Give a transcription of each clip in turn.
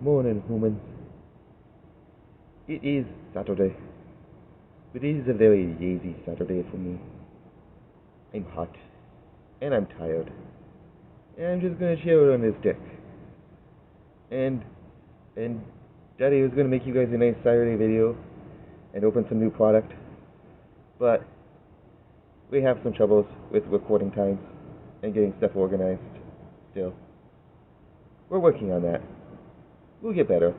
Morning, humans. It is Saturday, but it is a very lazy Saturday for me. I'm hot, and I'm tired, and I'm just gonna chill on this deck. And, and Daddy was gonna make you guys a nice Saturday video, and open some new product, but we have some troubles with recording times, and getting stuff organized, still. We're working on that. We'll get better.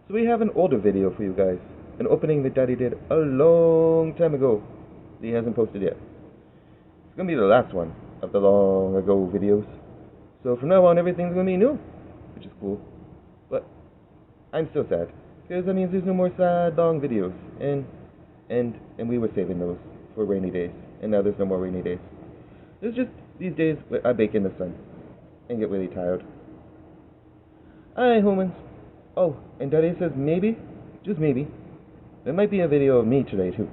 So we have an older video for you guys. An opening that Daddy did a long time ago that he hasn't posted yet. It's going to be the last one of the long ago videos. So from now on everything's going to be new, which is cool. But I'm still sad, because that means there's no more sad long videos. And we were saving those for rainy days. And now there's no more rainy days. There's just these days where I bake in the sun and get really tired. Alright, humans. Oh, and Daddy says maybe, just maybe, there might be a video of me today too.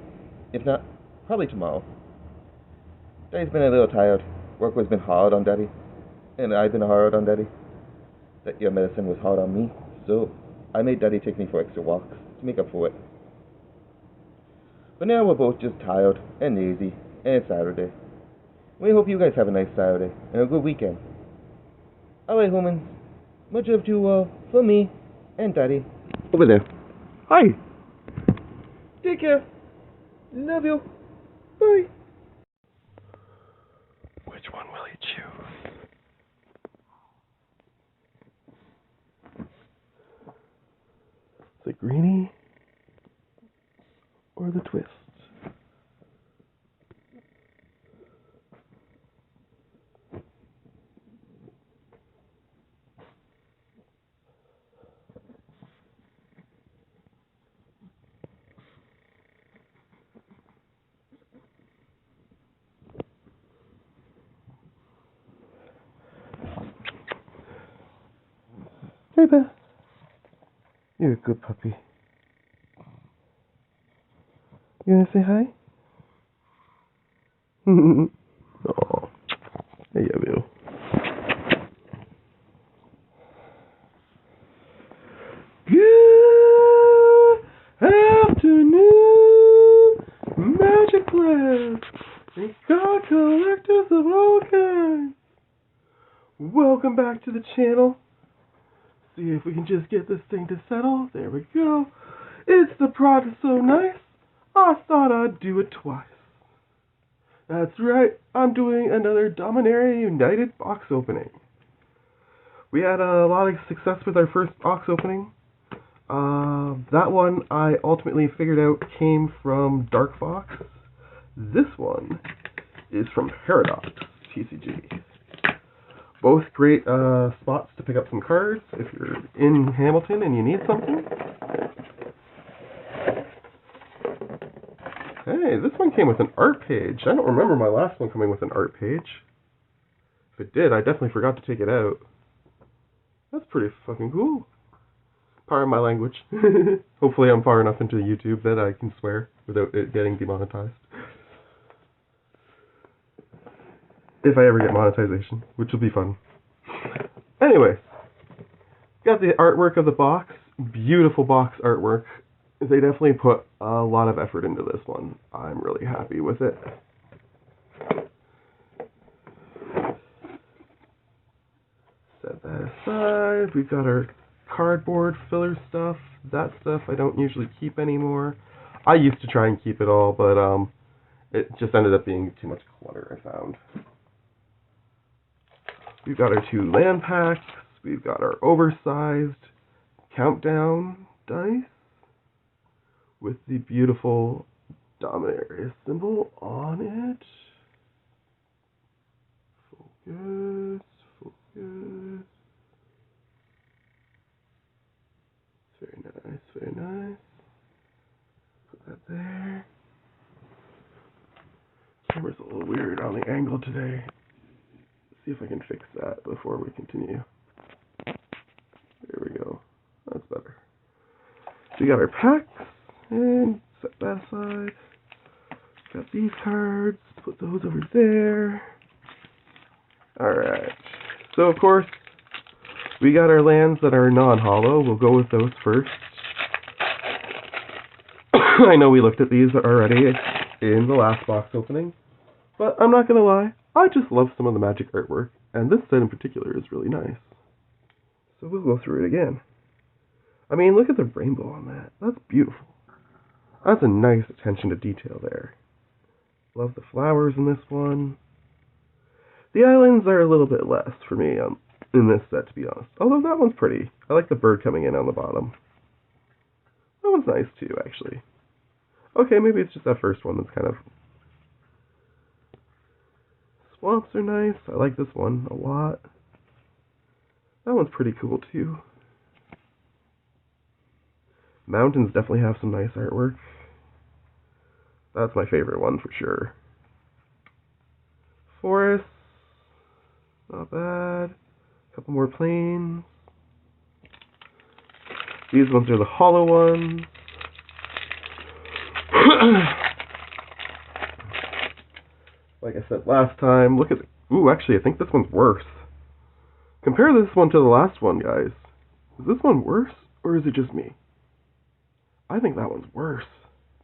If not, probably tomorrow. Daddy's been a little tired. Work has been hard on Daddy. And I've been hard on Daddy. That your medicine was hard on me. So, I made Daddy take me for extra walks to make up for it. But now we're both just tired and lazy. And it's Saturday. We hope you guys have a nice Saturday and a good weekend. Alright, humans. Much love to you all, from me and Daddy. Over there. Hi. Take care. Love you. Bye. Which one will he choose? The greenie or the twist? Hey, Beth. You're a good puppy. You wanna say hi? Oh, hey, you will. Good afternoon, Magic Players and card collectors of all kinds. Welcome back to the channel. See if we can just get this thing to settle. There we go. It's the product so nice, I thought I'd do it twice. That's right, I'm doing another Dominaria United box opening. We had a lot of success with our first box opening. That one I ultimately figured out came from Dark Fox. This one is from Paradox TCG. Both great spots to pick up some cards if you're in Hamilton and you need something. Hey, this one came with an art page. I don't remember my last one coming with an art page. If it did, I definitely forgot to take it out. That's pretty fucking cool. Pardon my language. Hopefully I'm far enough into YouTube that I can swear without it getting demonetized. If I ever get monetization, which will be fun. Anyway, got the artwork of the box. Beautiful box artwork. They definitely put a lot of effort into this one. I'm really happy with it. Set that aside. We've got our cardboard filler stuff. That stuff I don't usually keep anymore. I used to try and keep it all, but it just ended up being too much clutter, I found. We've got our 2 land packs. We've got our oversized countdown dice with the beautiful Dominaria symbol on it. Focus, focus. Very nice, very nice. Put that there. Camera's a little weird on the angle today. See if I can fix that before we continue. There we go. That's better. So we got our packs, and set that aside. Got these cards, put those over there. Alright. So of course, We got our lands that are non-holo. We'll go with those first. I know we looked at these already in the last box opening, but I'm not going to lie, I just love some of the Magic artwork, and this set in particular is really nice. So we'll go through it again. I mean, look at the rainbow on that. That's beautiful. That's a nice attention to detail there. Love the flowers in this one. The islands are a little bit less for me in this set, to be honest. Although that one's pretty. I like the bird coming in on the bottom. That one's nice too, actually. Okay, maybe it's just that first one that's kind of... Swamps are nice. I like this one a lot. That one's pretty cool too. Mountains definitely have some nice artwork. That's my favorite one for sure. Forests, not bad. A couple more plains. These ones are the hollow ones. Like I said last time, look at the... Ooh, actually, I think this one's worse. Compare this one to the last one, guys. Is this one worse, or is it just me? I think that one's worse.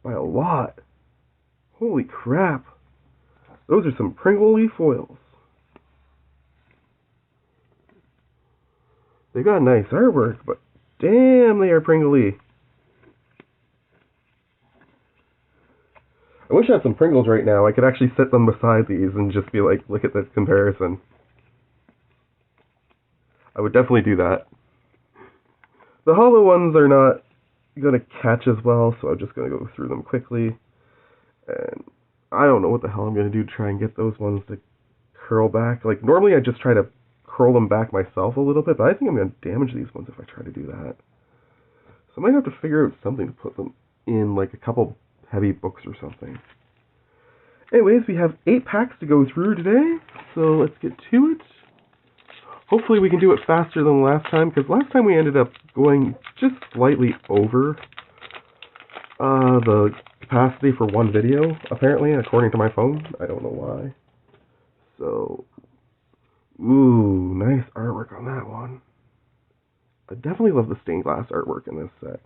By a lot. Holy crap. Those are some Pringle-y foils. They got nice artwork, but damn, they are Pringle-y. I wish I had some Pringles right now. I could actually set them beside these and just be like, look at this comparison. I would definitely do that. The hollow ones are not going to catch as well, so I'm just going to go through them quickly. And I don't know what the hell I'm going to do to try and get those ones to curl back. Like, normally I just try to curl them back myself a little bit, but I think I'm going to damage these ones if I try to do that. So I might have to figure out something to put them in, like a couple heavy books or something. Anyways, we have 8 packs to go through today, so let's get to it. Hopefully we can do it faster than last time, because last time we ended up going just slightly over the capacity for one video, apparently, according to my phone. I don't know why. So, ooh, nice artwork on that one. I definitely love the stained glass artwork in this set.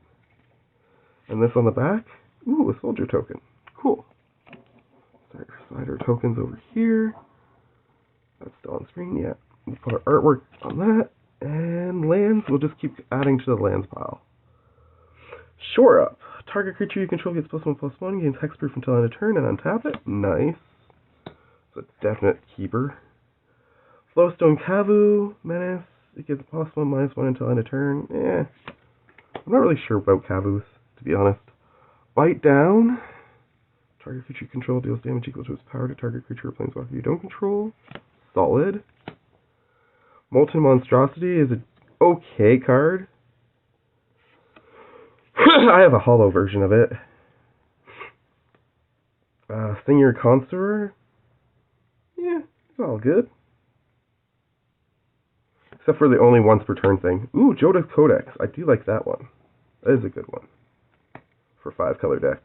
And this on the back, ooh, a soldier token. Cool. Slide our tokens over here. That's still on screen, yeah. We'll put our artwork on that, and lands, we'll just keep adding to the lands pile. Shore Up. Target creature you control gets +1/+1, gains hexproof until end of turn, and untap it. Nice. It's a definite keeper. Flowstone Kavu, Menace, it gets +1/-1 until end of turn. I'm not really sure about Kavus, to be honest. Bite Down. Target creature you control deals damage equal to its power to target creature or planeswalker you don't control. Solid. Molten Monstrosity is an okay card. I have a hollow version of it. Senior Consoror. Yeah, it's all good. Except for the only once per turn thing. Ooh, Joda's Codex. I do like that one. That is a good one. For 5 color decks.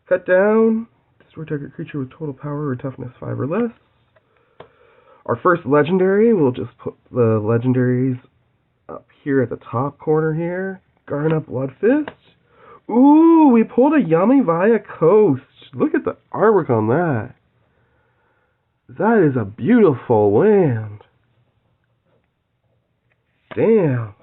Cut Down. Destroy target creature with total power or toughness 5 or less. Our first legendary, we'll just put the legendaries up here at the top corner here. Garna Bloodfist. Ooh, we pulled a Yummy Via Coast. Look at the artwork on that. That is a beautiful land. Damn.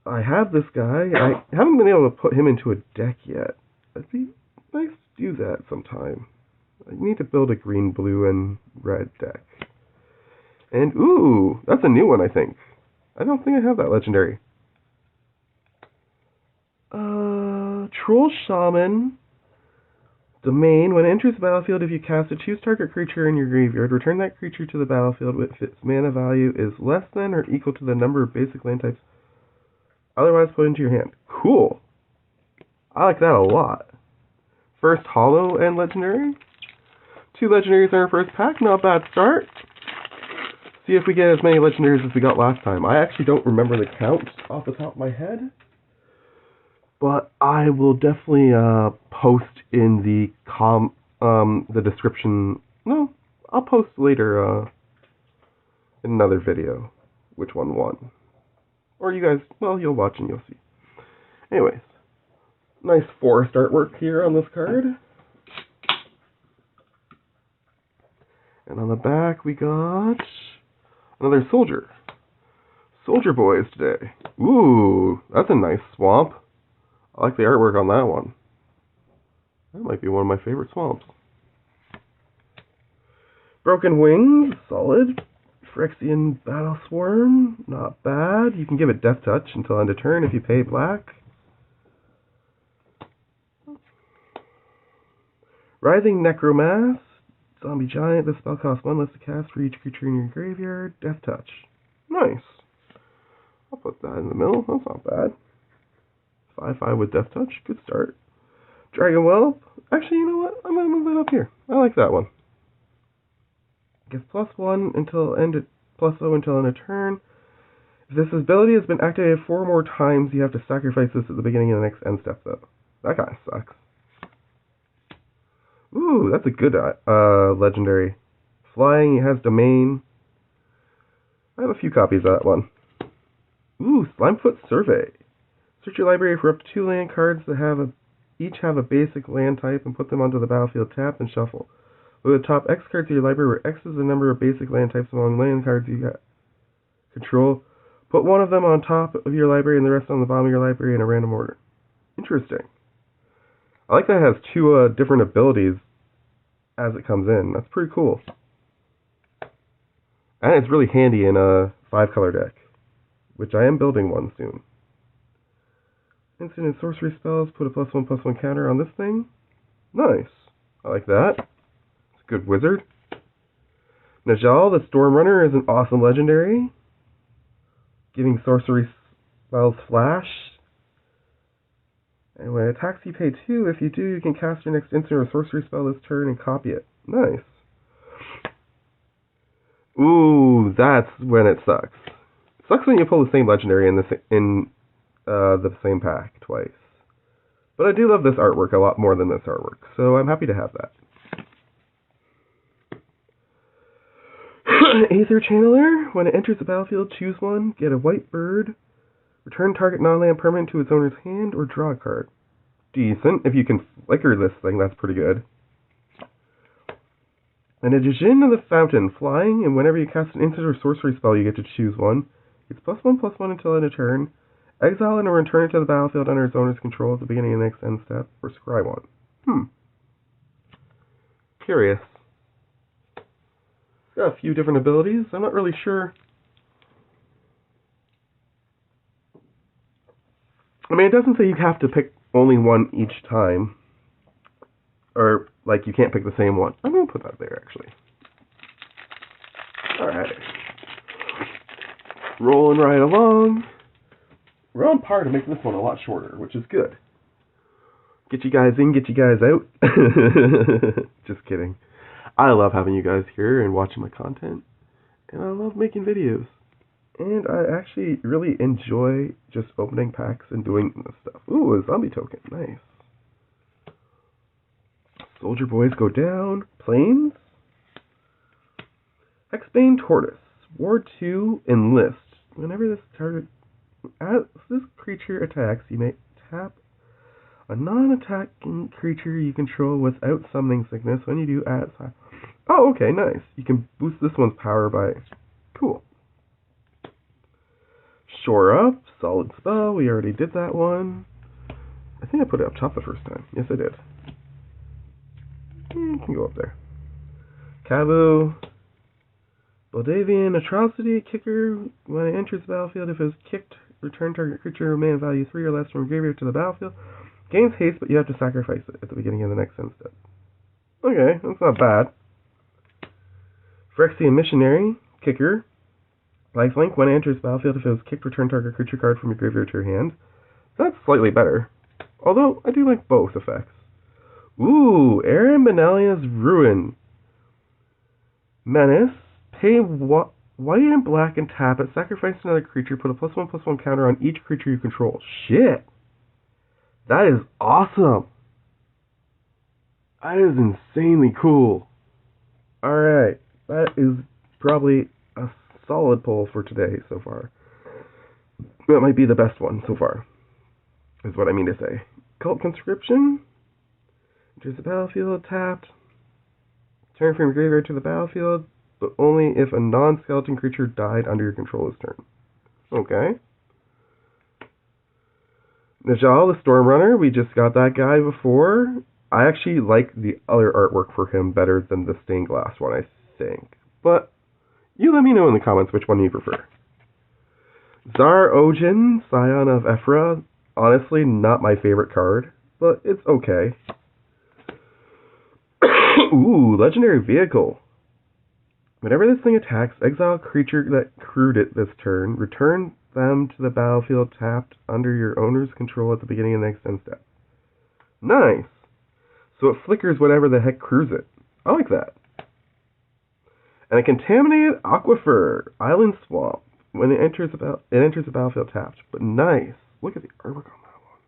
I have this guy. I haven't been able to put him into a deck yet. It'd be nice to do that sometime. I need to build a green, blue, and red deck. And, ooh, that's a new one, I think. I don't think I have that legendary. Troll Shaman. Domain. When it enters the battlefield, if you cast it, choose target creature in your graveyard. Return that creature to the battlefield if its mana value is less than or equal to the number of basic land types otherwise put into your hand. Cool. I like that a lot. First hollow and legendary. 2 legendaries in our first pack. Not a bad start. See if we get as many legendaries as we got last time. I actually don't remember the count off the top of my head. But I will definitely post in the description. No, I'll post later in another video which one won. Or you guys, well, you'll watch and you'll see. Anyways, nice forest artwork here on this card. And on the back we got another soldier. Soldier boys today. Ooh, that's a nice swamp. I like the artwork on that one. That might be one of my favorite swamps. Broken Wings, solid. Phyrexian Battle Swarm, not bad. You can give it Death Touch until end of turn if you pay black. Writhing Necromass, Zombie Giant. This spell costs 1 less to cast for each creature in your graveyard. Death Touch. Nice. I'll put that in the middle. That's not bad. 5/5 with Death Touch. Good start. Dragon Whelp. Actually, you know what? I'm going to move it up here. I like that one. Gets +1 until +0 until end of turn. If this ability has been activated 4 more times, you have to sacrifice this at the beginning of the next end step, though. That kind of sucks. Ooh, that's a good legendary. Flying, it has Domain. I have a few copies of that one. Ooh, Slimefoot Survey. Search your library for up to 2 land cards that each have a basic land type and put them onto the battlefield tapped and shuffle. Look at the top X cards of your library, where X is the number of basic land types among land cards you control. Put one of them on top of your library and the rest on the bottom of your library in a random order. Interesting. I like that it has 2 different abilities as it comes in. That's pretty cool. And it's really handy in a 5-color deck, which I am building one soon. Instant and sorcery spells, put a +1/+1 counter on this thing. Nice. I like that. Good wizard. Najal, the Storm Runner, is an awesome legendary. Giving sorcery spells flash. And when it attacks, you pay 2. If you do, you can cast your next instant or sorcery spell this turn and copy it. Nice. Ooh, that's when it sucks. It sucks when you pull the same legendary in the same pack twice. But I do love this artwork a lot more than this artwork, so I'm happy to have that. Aether Channeler. When it enters the battlefield, choose one, get a white bird, return target non-land permanent to its owner's hand, or draw a card. Decent. If you can flicker this thing, that's pretty good. And a Djinn of the Fountain. Flying, and whenever you cast an instant or sorcery spell, you get to choose one. It's +1/+1 until end of turn. Exile and return it to the battlefield under its owner's control at the beginning of the next end step, or scry one. Curious. Got a few different abilities. I'm not really sure. I mean, it doesn't say you have to pick only one each time. Or, like, you can't pick the same one. I'm going to put that there, actually. Alright. Rolling right along. We're on par to make this one a lot shorter, which is good. Get you guys in, get you guys out. Just kidding. I love having you guys here and watching my content. And I love making videos. And I actually really enjoy just opening packs and doing this stuff. Ooh, a zombie token. Nice. Soldier boys go down. Planes. Hexbane Tortoise. Ward 2, enlist. Whenever this creature attacks, you may tap a non-attacking creature you control without summoning sickness. When you do, add... Oh, okay, nice. You can boost this one's power by... Cool. Shore Up, solid spell. We already did that one. I think I put it up top the first time. Yes, I did. You can go up there. Kabu. Moldavian Atrocity Kicker. When it enters the battlefield, if it is kicked, return target creature remaining value 3 or less from graveyard to the battlefield. Gains haste, but you have to sacrifice it at the beginning of the next end step. Okay, that's not bad. Phyrexian Missionary Kicker. Lifelink. When it enters the battlefield, if it is kicked, return target creature card from your graveyard to your hand. That's slightly better. Although, I do like both effects. Ooh, Aaron Benalia's Ruin. Menace. Pay white and black and tap it. Sacrifice another creature. Put a +1/+1 counter on each creature you control. Shit. That is awesome. That is insanely cool. Alright. That is probably a solid pull for today so far. That might be the best one so far, is what I mean to say. Cult Conscription. Enters the battlefield tapped. Turn from your graveyard to the battlefield, but only if a non-skeleton creature died under your control this turn. Okay. Najal, the Stormrunner, we just got that guy before. I actually like the other artwork for him better than the stained glass one, I think. But you let me know in the comments which one you prefer. Zar Ojin, Scion of Ephra. Honestly, not my favorite card, but it's okay. Ooh, Legendary Vehicle. Whenever this thing attacks, exile a creature that crewed it this turn. Return them to the battlefield tapped under your owner's control at the beginning of the next end step. Nice. So it flickers whatever the heck crews it. I like that. And a Contaminated Aquifer, Island Swamp. When it enters the battlefield tapped. But nice. Look at the artwork on that one.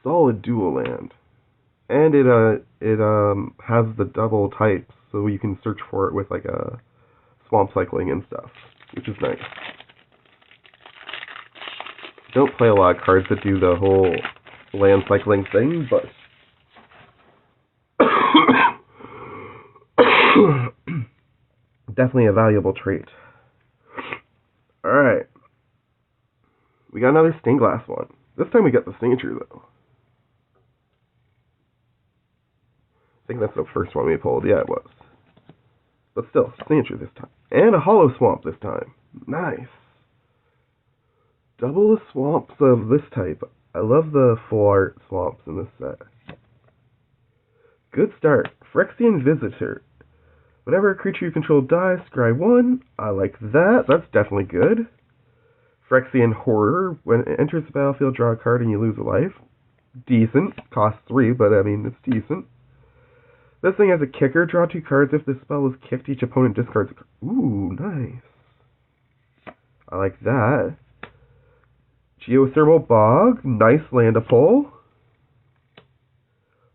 Solid dual land. And it has the double types, so you can search for it with like a swamp cycling and stuff, which is nice. Don't play a lot of cards that do the whole land cycling thing, but definitely a valuable trait. Alright. We got another stained glass one. This time we got the signature, though. I think that's the first one we pulled. Yeah, it was. But still, signature this time. And a hollow swamp this time. Nice. Double the swamps of this type. I love the full art swamps in this set. Good start. Phyrexian Visitor. Whenever a creature you control dies, scry 1. I like that. That's definitely good. Phyrexian Horror. When it enters the battlefield, draw a card and you lose a life. Decent. Costs 3, but I mean, it's decent. This thing has a kicker. Draw 2 cards. If this spell is kicked, each opponent discards a card. Ooh, nice. I like that. Geothermal Bog. Nice land to pull.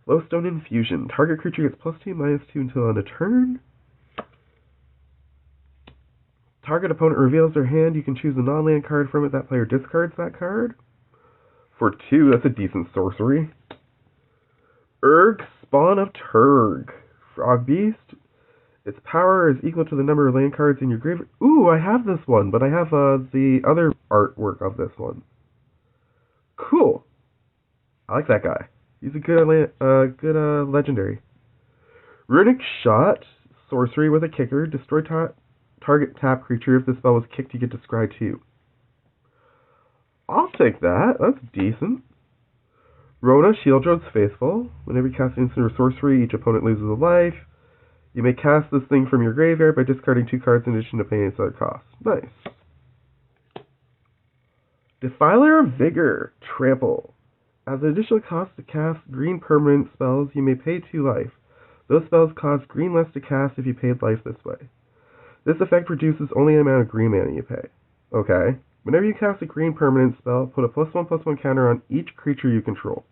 Glowstone Infusion. Target creature gets +2/-2 until end of turn. Target opponent reveals their hand. You can choose a non-land card from it. That player discards that card. For 2, that's a decent sorcery. Urg, Spawn of Turg. Frog Beast. Its power is equal to the number of land cards in your graveyard. Ooh, I have this one, but I have the other artwork of this one. Cool. I like that guy. He's a good legendary. Runic Shot. Sorcery with a kicker. Destroy target tap creature. If the spell was kicked, you get to scry 2. I'll take that. That's decent. Rona, Shieldred's Faithful. Whenever you cast an instant or sorcery, each opponent loses a life. You may cast this thing from your graveyard by discarding 2 cards in addition to paying its other costs. Nice. Defiler of Vigor. Trample. As an additional cost to cast green permanent spells, you may pay 2 life. Those spells cost green less to cast if you paid life this way. This effect reduces only the amount of green mana you pay. Okay. Whenever you cast a green permanent spell, put a +1/+1 counter on each creature you control.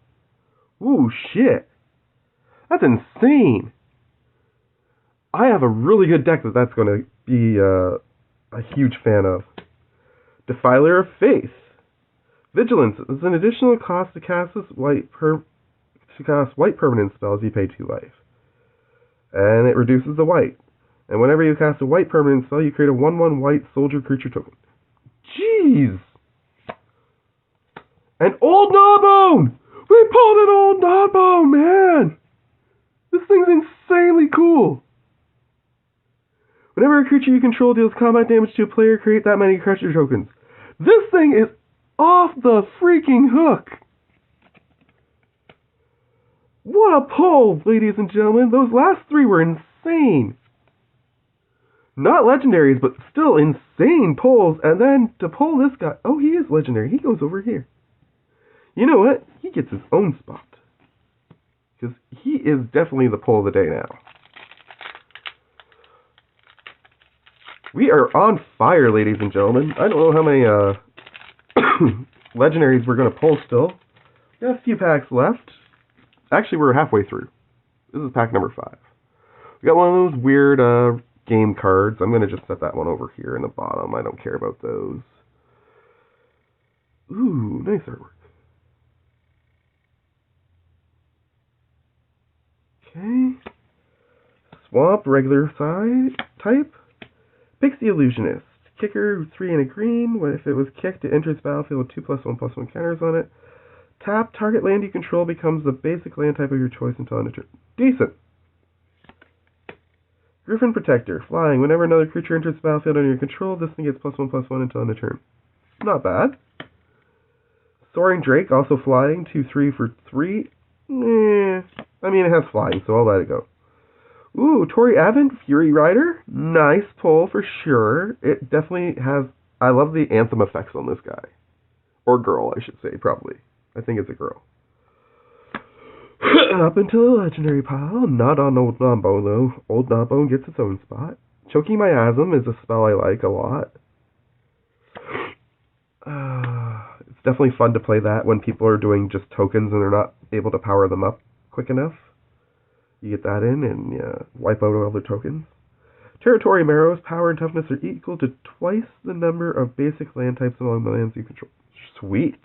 Ooh, shit. That's insane. I have a really good deck that's going to be a huge fan of. Defiler of Faith. Vigilance is an additional cost to cast this white permanent spells. You pay 2 life. And it reduces the white. And whenever you cast a white permanent spell, you create a 1/1 white soldier creature token. Jeez! An Old Gnawbone! We pulled an Old Gnawbone, man! This thing's insanely cool! Whenever a creature you control deals combat damage to a player, create that many creature tokens. This thing is off the freaking hook! What a pull, ladies and gentlemen! Those last 3 were insane! Not legendaries, but still insane pulls. And then to pull this guy, oh, he is legendary. He goes over here. You know what? He gets his own spot. Because he is definitely the pull of the day now. We are on fire, ladies and gentlemen. I don't know how many legendaries we're going to pull still. We got a few packs left. Actually, we're halfway through. This is pack number 5. We got one of those weird game cards. I'm going to just set that one over here in the bottom. I don't care about those. Ooh, nice artwork. Okay. Swamp, regular size type. Pixie Illusionist. Kicker, 3 and a green. If it was kicked, it enters the battlefield with 2+1/+1 counters on it. Tap, target land you control becomes the basic land type of your choice until end of turn. Decent. Griffin Protector. Flying. Whenever another creature enters the battlefield under your control, this thing gets +1/+1 until end of turn. Not bad. Soaring Drake, also flying. 2/3 for 3. I mean, it has flying, so I'll let it go. Ooh, Tori Advent, Fury Rider. Nice pull for sure. It definitely has... I love the anthem effects on this guy. Or girl, I should say, probably. I think it's a girl. Up into the legendary pile. Not on Old Nombo, though. Old Nombo gets its own spot. Choking Miasm is a spell I like a lot. It's definitely fun to play that when people are doing just tokens and they're not able to power them up quick enough. You get that in and wipe out all their tokens. Territory Marrow's power and toughness are equal to twice the number of basic land types among the lands you control. Sweet.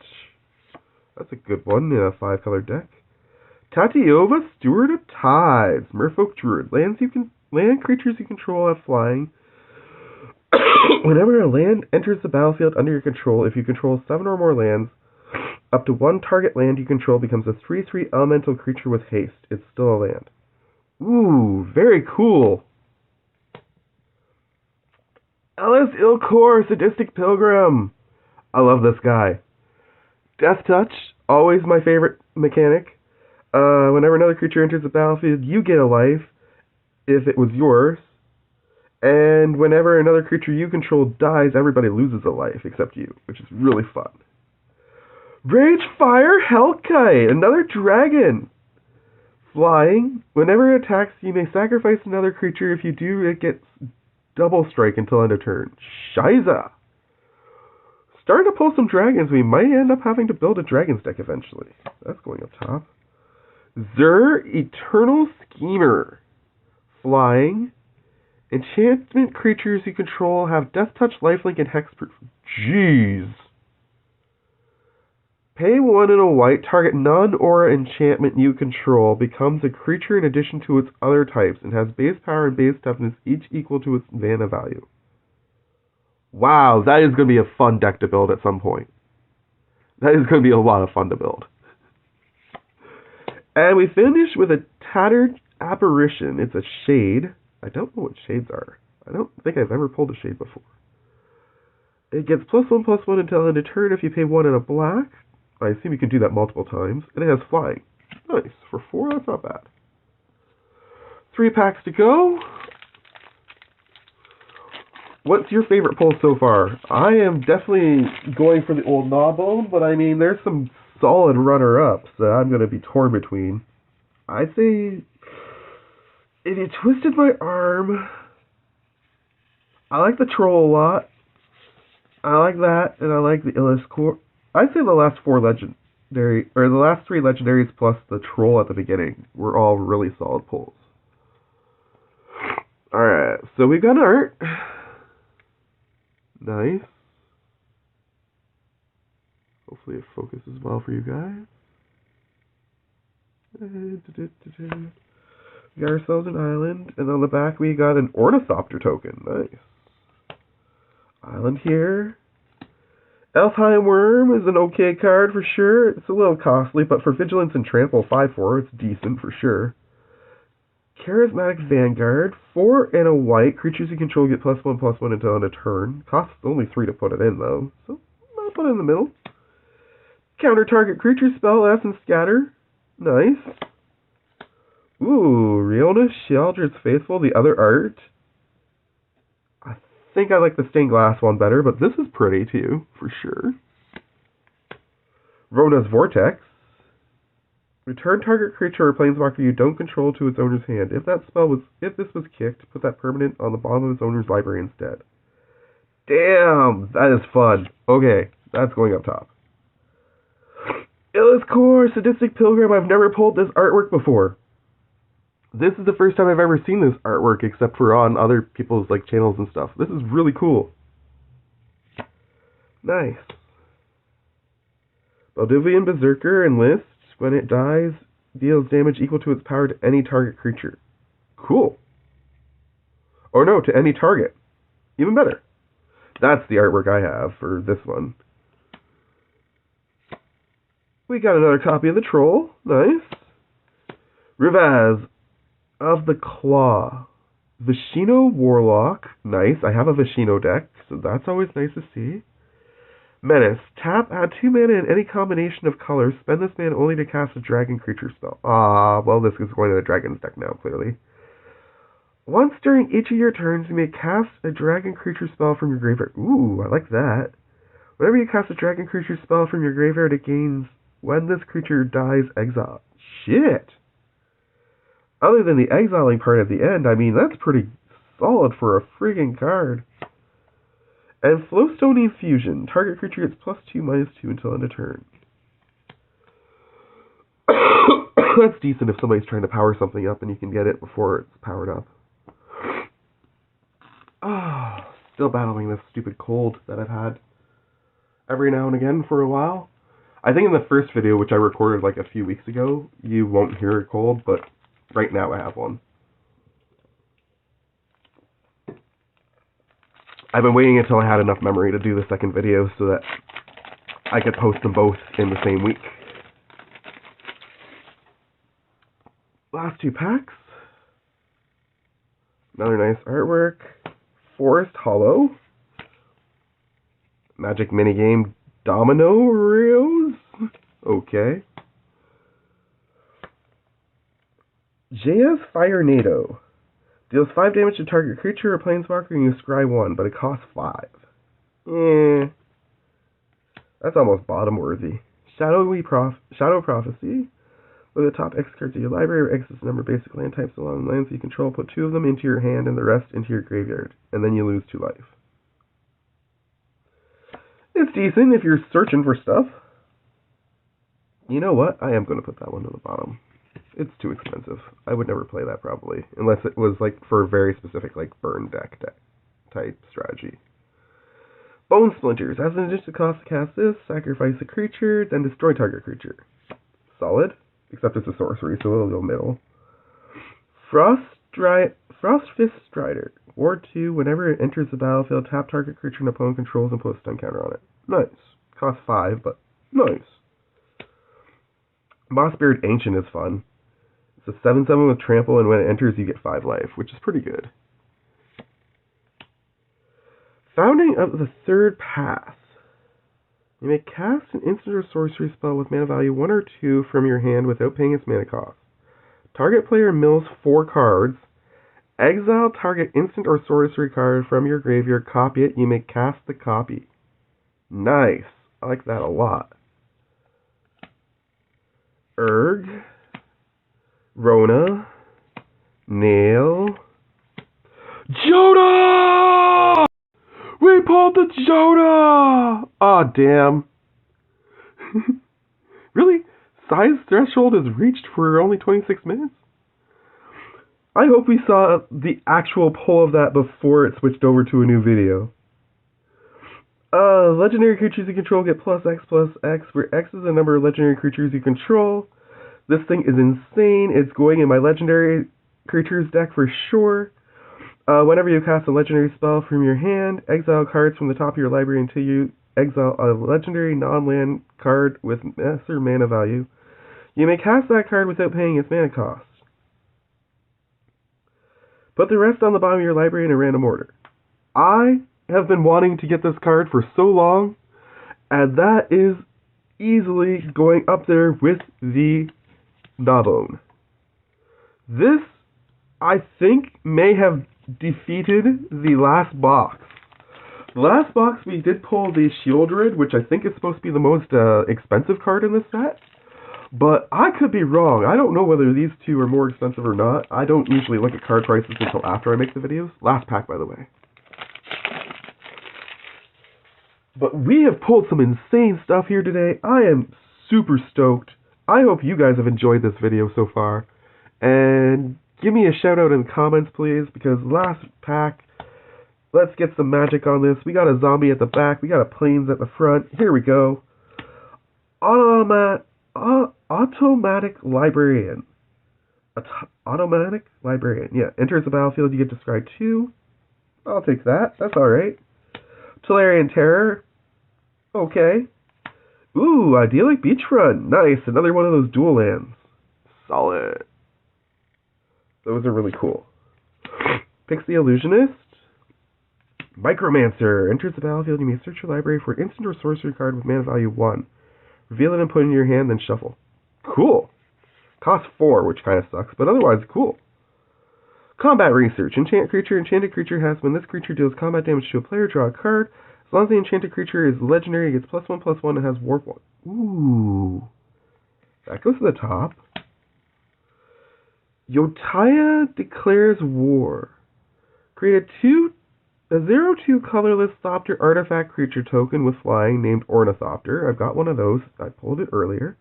That's a good one in a 5-color deck. Tatiova, Steward of Tides. Merfolk Druid. Land creatures you control have flying. Whenever a land enters the battlefield under your control, if you control 7 or more lands, up to 1 target land you control becomes a 3/3 elemental creature with haste. It's still a land. Ooh, very cool. Ellis Ilkor, Sadistic Pilgrim. I love this guy. Death Touch, always my favorite mechanic. Whenever another creature enters the battlefield, you get a life if it was yours. And whenever another creature you control dies, everybody loses a life except you, which is really fun. Ragefire Hellkite, another dragon. Flying. Whenever it attacks, you may sacrifice another creature. If you do, it gets double strike until end of turn. Shiza. Starting to pull some dragons. We might end up having to build a dragons deck eventually. That's going up top. Zur, Eternal Schemer. Flying. Enchantment creatures you control have Death Touch, Lifelink, and Hexproof. Jeez. Pay 1 and a white. Target non-aura enchantment you control becomes a creature in addition to its other types and has base power and base toughness each equal to its mana value. Wow, that is going to be a fun deck to build at some point. That is going to be a lot of fun to build. And we finish with a Tattered Apparition. It's a shade. I don't know what shades are. I don't think I've ever pulled a shade before. It gets +1/+1 until end of turn if you pay 1 and a black. I assume you can do that multiple times. And it has flying. Nice. For 4, that's not bad. 3 packs to go. What's your favorite pull so far? I am definitely going for the Old Gnawbone, but I mean, there's some solid runner-ups that I'm going to be torn between. I'd say, if you twisted my arm, I like the Troll a lot. I like that, and I like the Illuscore. I'd say the last 4 legendary, or the last 3 legendaries plus the Troll at the beginning were all really solid pulls. Alright, so we got art. Nice. Hopefully it focuses well for you guys. We got ourselves an island, and on the back we got an Ornithopter token. Nice. Island here. Elfheim Worm is an okay card for sure. It's a little costly, but for Vigilance and Trample 5/4, it's decent for sure. Charismatic Vanguard, 4 and a white. Creatures you control get +1/+1 until end of turn. Costs only 3 to put it in, though, so I'll put it in the middle. Counter target creature spell, Essence Scatter. Nice. Ooh, Riona Sheldred's Faithful, the other art. I think I like the stained glass one better, but this is pretty too, for sure. Rona's Vortex. Return target creature or planeswalker you don't control to its owner's hand. If this was kicked, put that permanent on the bottom of its owner's library instead. Damn, that is fun. Okay, that's going up top. Illuscore, Sadistic Pilgrim. I've never pulled this artwork before. This is the first time I've ever seen this artwork except for on other people's like channels and stuff. This is really cool. Nice. Baldivian Berserker enlists. When it dies, deals damage equal to its power to any target creature. Cool. Or no, to any target. Even better. That's the artwork I have for this one. We got another copy of the Troll. Nice. Rivaz of the Claw. Vishino Warlock. Nice. I have a Vishino deck, so that's always nice to see. Menace. Tap, add 2 mana in any combination of colors. Spend this mana only to cast a dragon creature spell. Ah, well, this is going to the dragon's deck now, clearly. Once during each of your turns, you may cast a dragon creature spell from your graveyard. Ooh, I like that. Whenever you cast a dragon creature spell from your graveyard, it gains, when this creature dies, exile. Shit! Other than the exiling part at the end, I mean, that's pretty solid for a friggin' card. And Flowstone Infusion. Target creature gets +2/-2 until end of turn. That's decent if somebody's trying to power something up and you can get it before it's powered up. Ah, still battling this stupid cold that I've had every now and again for a while. I think in the first video, which I recorded like a few weeks ago, you won't hear a cold, but right now I have one. I've been waiting until I had enough memory to do the second video so that I could post them both in the same week. Last 2 packs. Another nice artwork. Forest Hollow. Magic minigame Dominarios. Okay. JS Firenado. Deals 5 damage to target creature or planeswalker and you scry 1, but it costs 5. That's almost bottom worthy. Shadow Prophecy. Look at the top X cards of your library or X is the number of basic land types along the lands you control. Put 2 of them into your hand and the rest into your graveyard. And then you lose 2 life. It's decent if you're searching for stuff. You know what? I am going to put that one to the bottom. It's too expensive. I would never play that probably. Unless it was like for a very specific like burn deck type strategy. Bone Splinters. As an additional cost to cast this, sacrifice a creature, then destroy target creature. Solid. Except it's a sorcery, so it'll go middle. Frostfist Strider. Ward 2, whenever it enters the battlefield, tap target creature an opponent controls and put a stun counter on it. Nice. Cost 5, but nice. Mossbeard Ancient is fun. It's a 7/7 with trample, and when it enters, you get 5 life, which is pretty good. Founding of the Third Path. You may cast an instant or sorcery spell with mana value 1 or 2 from your hand without paying its mana cost. Target player mills 4 cards. Exile target instant or sorcery card from your graveyard. Copy it. You may cast the copy. Nice. I like that a lot. Urg. Rona. Nail. Jodah! We pulled the Jodah! Aw, damn. Really? Size threshold is reached for only 26 minutes? I hope we saw the actual pull of that before it switched over to a new video. Legendary creatures you control get +X+X, where X is the number of legendary creatures you control. This thing is insane. It's going in my legendary creatures deck for sure. Whenever you cast a legendary spell from your hand, exile cards from the top of your library until you exile a legendary non-land card with lesser mana value. You may cast that card without paying its mana cost. Put the rest on the bottom of your library in a random order. I have been wanting to get this card for so long, and that is easily going up there with the Gnawbone. This, I think, may have defeated the last box. The last box we did pull the Shieldred, which I think is supposed to be the most expensive card in this set. But I could be wrong. I don't know whether these two are more expensive or not. I don't usually look at card prices until after I make the videos. Last pack, by the way. But we have pulled some insane stuff here today. I am super stoked. I hope you guys have enjoyed this video so far. And give me a shout out in the comments, please, because last pack, let's get some magic on this. We got a zombie at the back. We got a plains at the front. Here we go. Automatic Librarian. Automatic Librarian. Yeah, enters the battlefield. You get to scry 2. I'll take that. That's alright. Tolarian Terror. Okay. Ooh, Idyllic Beachfront. Nice. Another one of those dual lands. Solid. Those are really cool. Pixie Illusionist. Micromancer. Enters the battlefield. You may search your library for an instant or sorcery card with mana value 1. Reveal it and put it in your hand, then shuffle. Cool. Cost 4, which kind of sucks, but otherwise cool. Combat Research. Enchant creature. Enchanted creature has, when this creature deals combat damage to a player, draw a card. As long as the enchanted creature is legendary, it gets +1/+1 and has warp 1. Ooh. That goes to the top. Yotaya Declares War. Create a 0/2 colorless Thopter artifact creature token with flying named Ornithopter. I've got one of those. I pulled it earlier.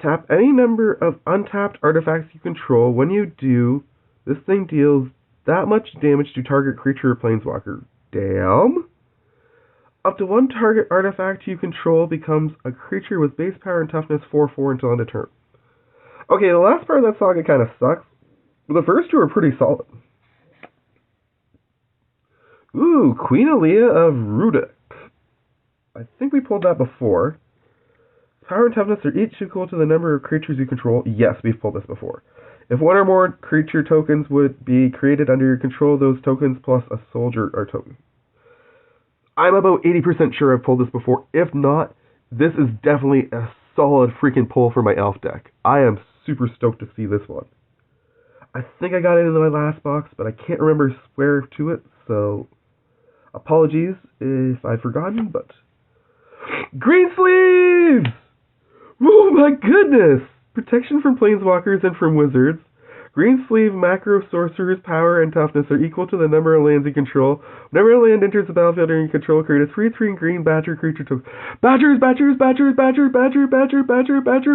Tap any number of untapped artifacts you control. When you do, this thing deals that much damage to target creature or planeswalker. Damn. Up to one target artifact you control becomes a creature with base power and toughness 4/4 until end of turn. Okay, the last part of that saga kind of sucks, but the first two are pretty solid. Ooh, Queen Aaliyah of Rudok. I think we pulled that before. Power and toughness are each equal to the number of creatures you control. Yes, we've pulled this before. If one or more creature tokens would be created under your control, those tokens plus a soldier are token. I'm about 80% sure I've pulled this before. If not, this is definitely a solid freaking pull for my elf deck. I am super stoked to see this one. I think I got it in my last box, but I can't remember where to it, so apologies if I've forgotten, but... Green Sleeves! Oh my goodness! Protection from planeswalkers and from wizards. Green Sleeve macro sorcerer's power and toughness are equal to the number of lands you control. Whenever a land enters the battlefield under your control, create a 3/3 green badger creature token. Badgers, badger,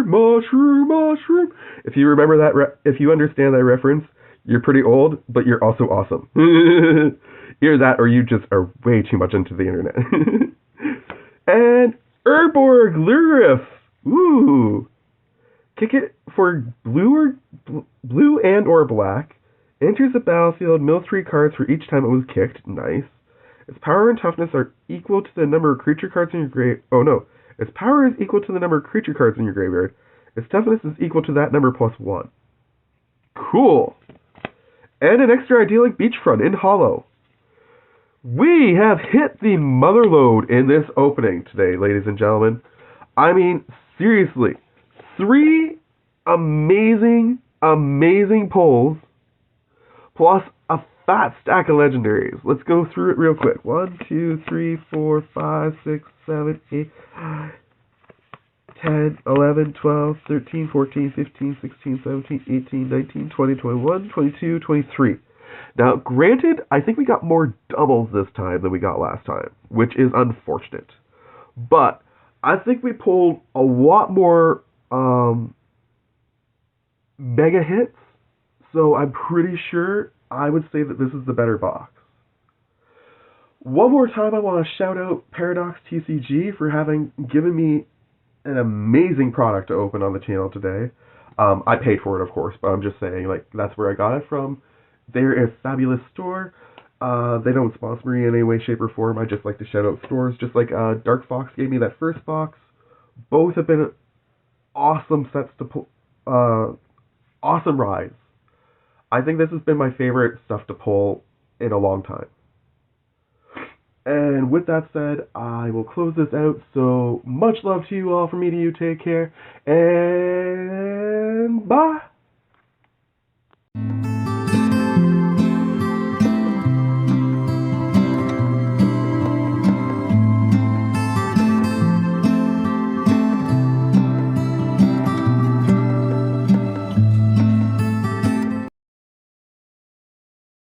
mushroom. If you remember that, if you understand that reference, you're pretty old, but you're also awesome. Either that or you just are way too much into the internet. And Urborg Lurif. Ooh. Kick it for blue and or black. Enters the battlefield, mills 3 cards for each time it was kicked. Nice. Its power and toughness are equal to the number of creature cards in your grave. Oh no. Its power is equal to the number of creature cards in your graveyard. Its toughness is equal to that number +1. Cool. And an extra idyllic beachfront in hollow. We have hit the mother load in this opening today, ladies and gentlemen. I mean, seriously. 3 amazing pulls, plus a fat stack of legendaries. Let's go through it real quick. 1, 2, 3, 4, 5, 6, 7, 8, 10, 11, 12, 13, 14, 15, 16, 17, 18, 19, 20, 21, 22, 23. Now, granted, I think we got more doubles this time than we got last time, which is unfortunate. But I think we pulled a lot more mega hits, so I'm pretty sure I would say that this is the better box. One more time, I want to shout out Paradox TCG for having given me an amazing product to open on the channel today. I paid for it, of course, but I'm just saying, like, that's where I got it from. They're a fabulous store. They don't sponsor me in any way, shape, or form. I just like to shout out stores. Just like Dark Fox gave me that first box. Both have been awesome sets to pull. Awesome rides. I think this has been my favorite stuff to pull in a long time. And with that said, I will close this out. So much love to you all. From me to you. Take care. And bye.